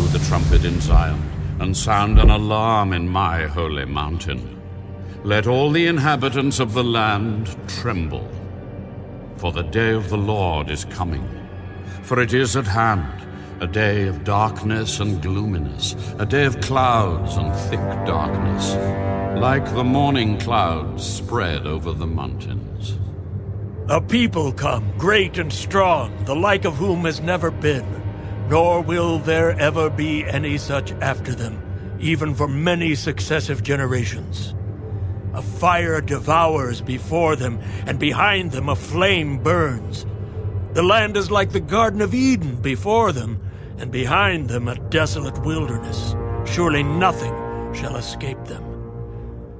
the trumpet in Zion, and sound an alarm in my holy mountain. Let all the inhabitants of the land tremble. For the day of the Lord is coming. For it is at hand, a day of darkness and gloominess, a day of clouds and thick darkness, like the morning clouds spread over the mountains. A people come, great and strong, the like of whom has never been, nor will there ever be any such after them, even for many successive generations. A fire devours before them, and behind them a flame burns. The land is like the Garden of Eden before them, and behind them a desolate wilderness. Surely nothing shall escape them.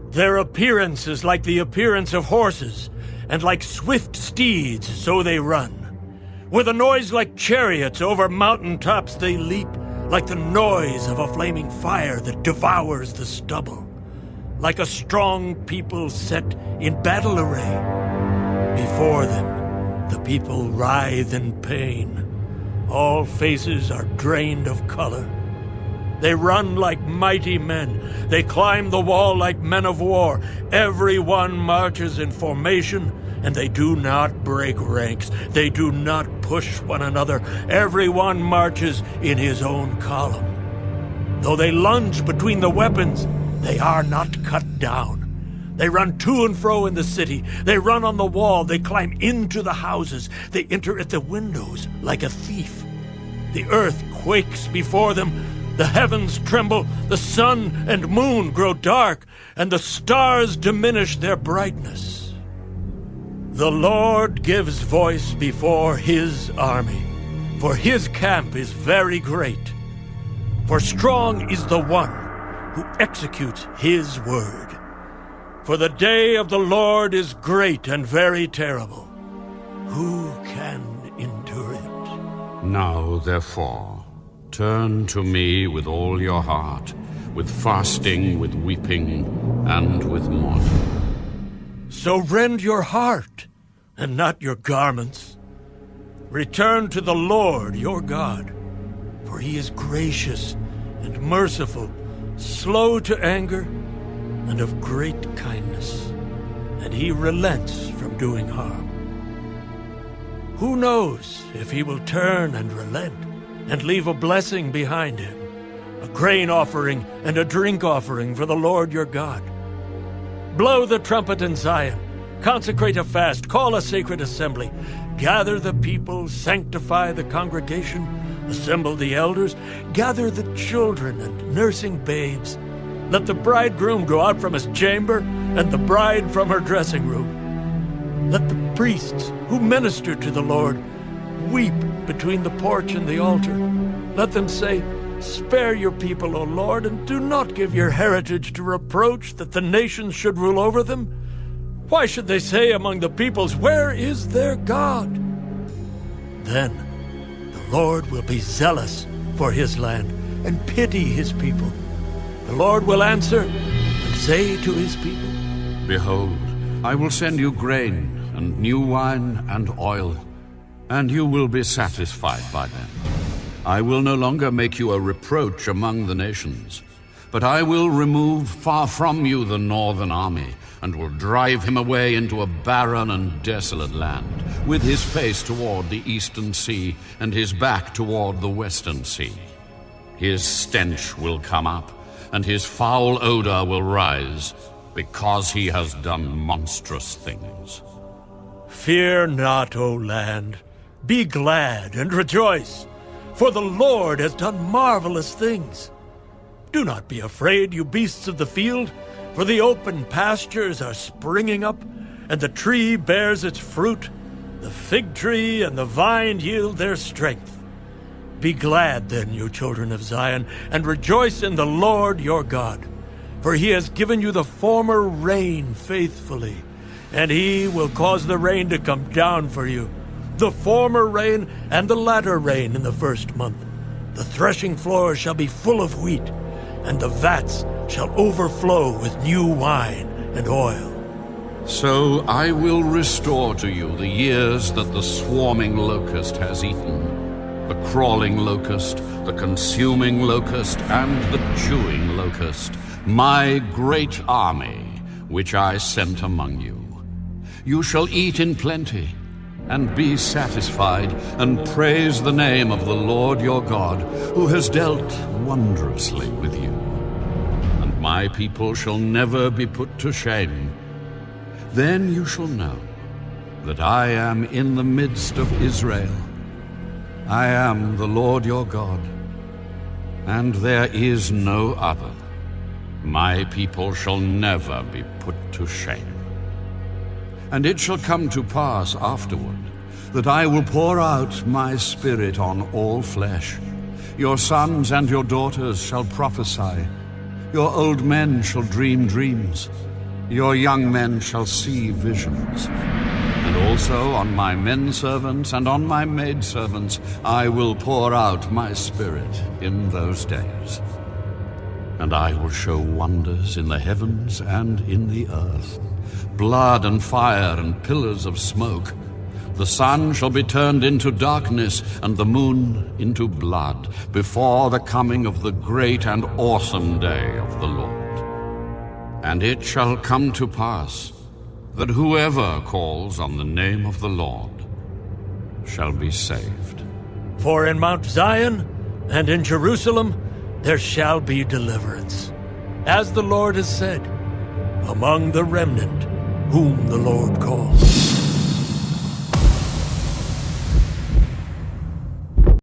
Their appearance is like the appearance of horses, and like swift steeds, so they run. With a noise like chariots over mountain tops they leap, like the noise of a flaming fire that devours the stubble. Like a strong people set in battle array. Before them, the people writhe in pain. All faces are drained of color. They run like mighty men. They climb the wall like men of war. Every one marches in formation, and they do not break ranks. They do not push one another. Every one marches in his own column. Though they lunge between the weapons, they are not cut down. They run to and fro in the city. They run on the wall. They climb into the houses. They enter at the windows like a thief. The earth quakes before them. The heavens tremble. The sun and moon grow dark, and the stars diminish their brightness. The Lord gives voice before his army, for his camp is very great. For strong is the one who executes his word. For the day of the Lord is great and very terrible. Who can endure it? Now, therefore, turn to me with all your heart, with fasting, with weeping, and with mourning. So rend your heart, and not your garments. Return to the Lord your God, for he is gracious and merciful, slow to anger, and of great kindness, and he relents from doing harm. Who knows if he will turn and relent, and leave a blessing behind him, a grain offering and a drink offering for the Lord your God. Blow the trumpet in Zion, consecrate a fast, call a sacred assembly, gather the people, sanctify the congregation, assemble the elders, gather the children and nursing babes. Let the bridegroom go out from his chamber, and the bride from her dressing room. Let the priests who minister to the Lord weep between the porch and the altar. Let them say, "Spare your people, O Lord, and do not give your heritage to reproach, that the nations should rule over them. Why should they say among the peoples, 'Where is their God?'" Then the Lord will be zealous for his land and pity his people. The Lord will answer and say to his people, Behold, I will send you grain and new wine and oil, and you will be satisfied by them. I will no longer make you a reproach among the nations, but I will remove far from you the northern army, and will drive him away into a barren and desolate land, with his face toward the eastern sea, and his back toward the western sea. His stench will come up, and his foul odor will rise, because he has done monstrous things. "Fear not, O land. Be glad and rejoice, for the Lord has done marvelous things. Do not be afraid, you beasts of the field, for the open pastures are springing up, and the tree bears its fruit. The fig tree and the vine yield their strength. Be glad then, you children of Zion, and rejoice in the Lord your God, for he has given you the former rain faithfully, and he will cause the rain to come down for you, the former rain and the latter rain in the first month. The threshing floor shall be full of wheat, and the vats shall overflow with new wine and oil. So I will restore to you the years that the swarming locust has eaten, the crawling locust, the consuming locust, and the chewing locust, my great army, which I sent among you. You shall eat in plenty, and be satisfied, and praise the name of the Lord your God, who has dealt wondrously with you. And my people shall never be put to shame. Then you shall know that I am in the midst of Israel. I am the Lord your God, and there is no other. My people shall never be put to shame. And it shall come to pass afterward that I will pour out my Spirit on all flesh. Your sons and your daughters shall prophesy. Your old men shall dream dreams. Your young men shall see visions. And also on my menservants and on my maidservants I will pour out my Spirit in those days. And I will show wonders in the heavens and in the earth, blood and fire and pillars of smoke. The sun shall be turned into darkness and the moon into blood before the coming of the great and awesome day of the Lord. And it shall come to pass that whoever calls on the name of the Lord shall be saved. For in Mount Zion and in Jerusalem there shall be deliverance, as the Lord has said, among the remnant whom the Lord calls.